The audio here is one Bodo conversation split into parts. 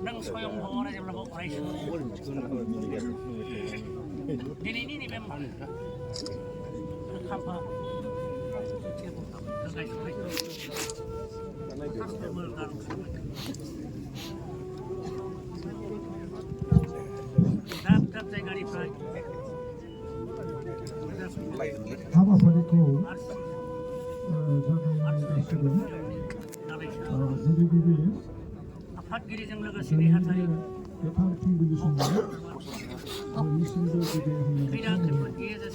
nâng xoay ông hồ này là bộ này đi bên mặt khắp hả đáp tay gaड़ी phải 하바사리코 아파트 기리정 러가시니 하타리 대파킹 분이십니다. 이 신도 기대하는 그냥 그 뒤에서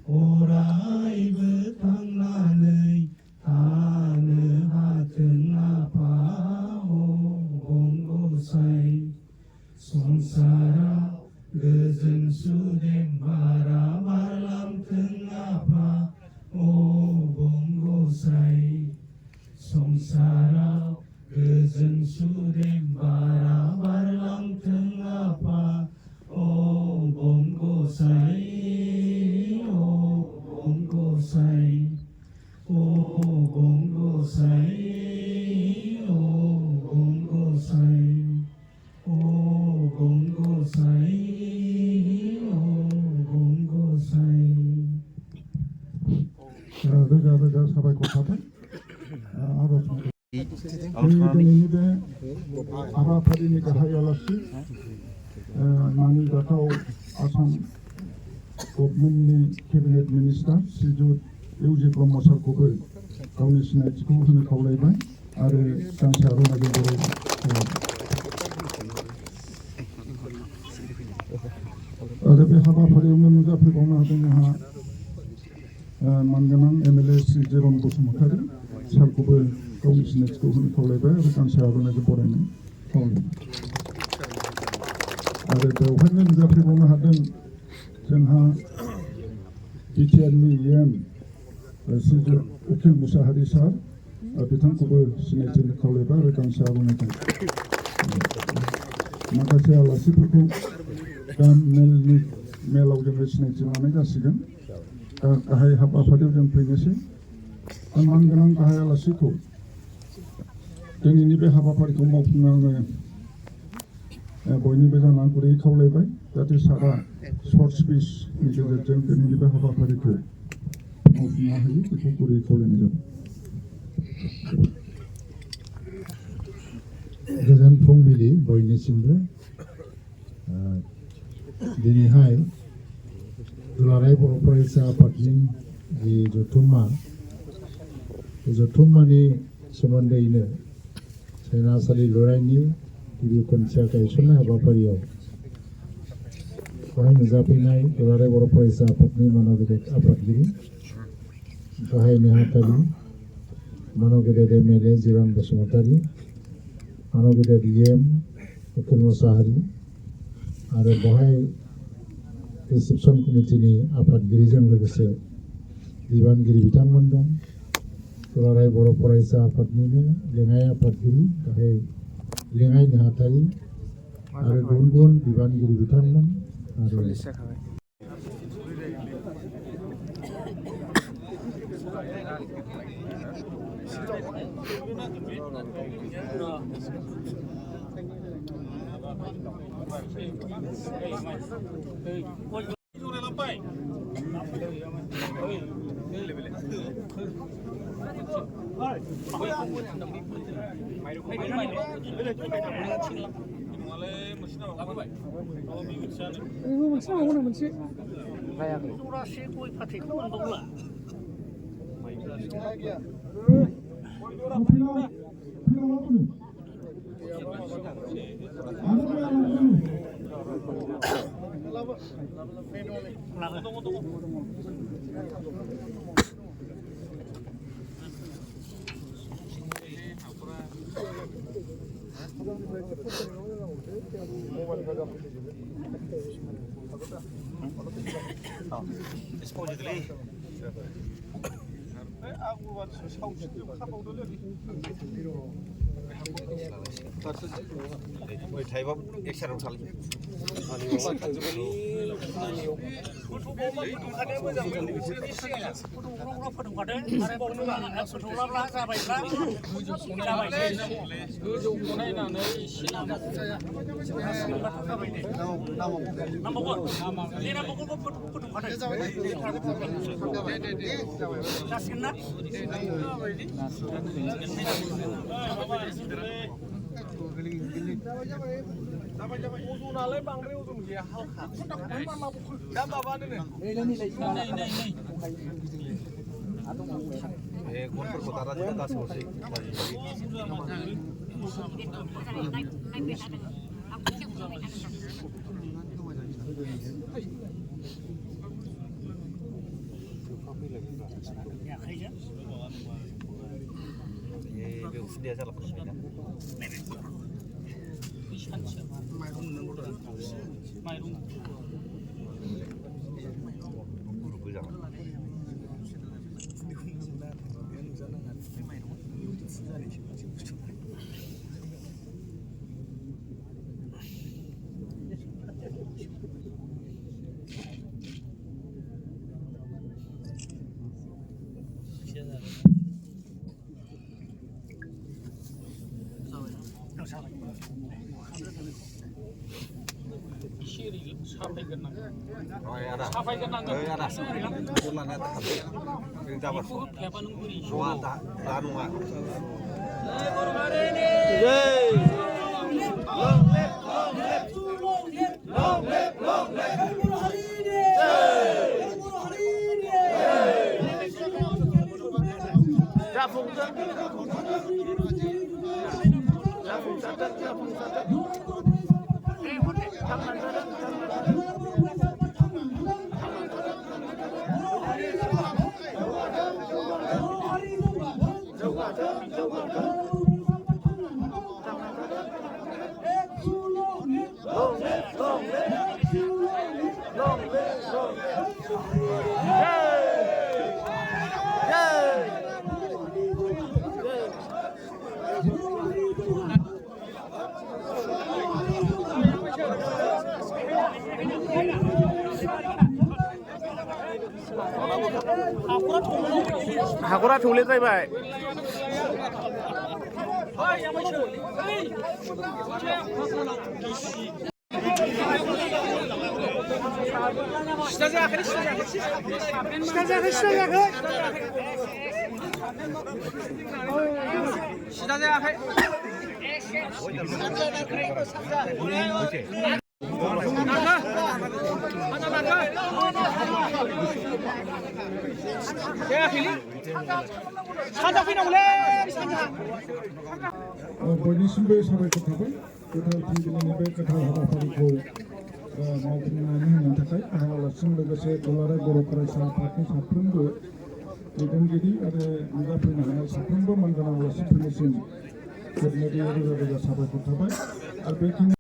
오라이브 당나니 रोजा रोजा साबायखर थाबाय आर'ज दिनैनि बे हाबाफारिनि गाहाय आलासि मानिजाथाव आसाम गभर्नमेन्टनि केबिनेट मिनिस्टार श्रीजुत इउजि ब्रह्म सारखौबो गावनि सिनायथिखौ होनो खावलायबाय आरो गांसे आर'नाइजों बरायबाय। आरो बे हाबाफारियावनो नुजाफैबावनो हादों जोंहा मानगोनां एमएलए श्री जिरन बसुमतारी सारखौबो गावनि सिनायथिखौ होनो खावलायबाय आरो गांसे आर'नाइजों बरायनो खावलायबाय। आरो बेवहायनो नुजाफैबावनो हादों जोंहा बिटिआरनि EM श्रीजुत उखिल मुसाहारि सार बिथांखौबो सिनायथि होनो खावलायबाय आरो गांसे आर'नाइजों। माखासे आलासिफोरखौ दा मेलाव जोङो सिनायथि लानाय जासिगोन। दा गाहाय हाबाफारियाव जों फैनोसै। मानगोनां गाहाय आलासिखौ दिनैनि बे हाबाफारिखौ मावफुंनो बयनिबो जानानै गुरैयै खावलायबाय जाहाथे सारा सर्ट स्पिचनि गेजेरजों दिनैनि बे हाबाफारिखौ मावफुंनो हायो बेखौ गुरैयै खावलायनाय जाबाय। गोजोन फुंबिलि बयनिसिमबो दिनैहाय दुलाराय बर' फरायसा आफादनि जि जथुम्मा बे जथुम्मानि सोमोन्दैनो सायनासालि लुरायनि गिबि खनसेया गायसननाय हाबाफारियाव बेवहाय नुजाफैनाय दुलाराय बर' फरायसा आफादनि मानगेदेर आफादगिरि गाहाय नेहाथारि मानगेदेर एमएलए जिरन बसुमतारी मानगेदेर EM उखिल मुसाहारि आरो बेवहाय रिसेपसन कमिटिनि आफादगिरिजों लोगोसे बिबानगिरि बिथांमोन दं। दुलाराय बर' फरायसा आफादनिनो लेङाइ आफादगिरि गाहाय लेङाइ नेहाथारि आरो गुबुन गुबुन बिबानगिरि बिथांमोन आरो जरासे गय फाथैखौ मोनबावला थाइबा एक्साराव थालाय अजनालाय बांद्राय अजन गैया हालखा दा माबानो गनफोरखौ दाना गासैबोसै बे उसुदिया जाला माइरं Sharing. Oh ya ada. Ya ada. Bulan ada. Yang jabat. Dua tak danunga. हाखरा थौले जाहैबाय सिदा जायाखै बयनिसिमबो साबायखर थाबाय गोथार फुंबिलिनि बे गोथार हाबाफारिखौ मावफुंनानै होनायनि थाखाय आलासिजों लोगोसे दुलाराय बर' फरायसा आफादनि साफ्रोमबो दैदेनगिरि आरो नुजाफैनो हानाय साफ्रोमबो मानगोनां आलासिफोरनिसिम जोबनायनि रोजा रोजा साबायखर थाबाय आरो बेखिनि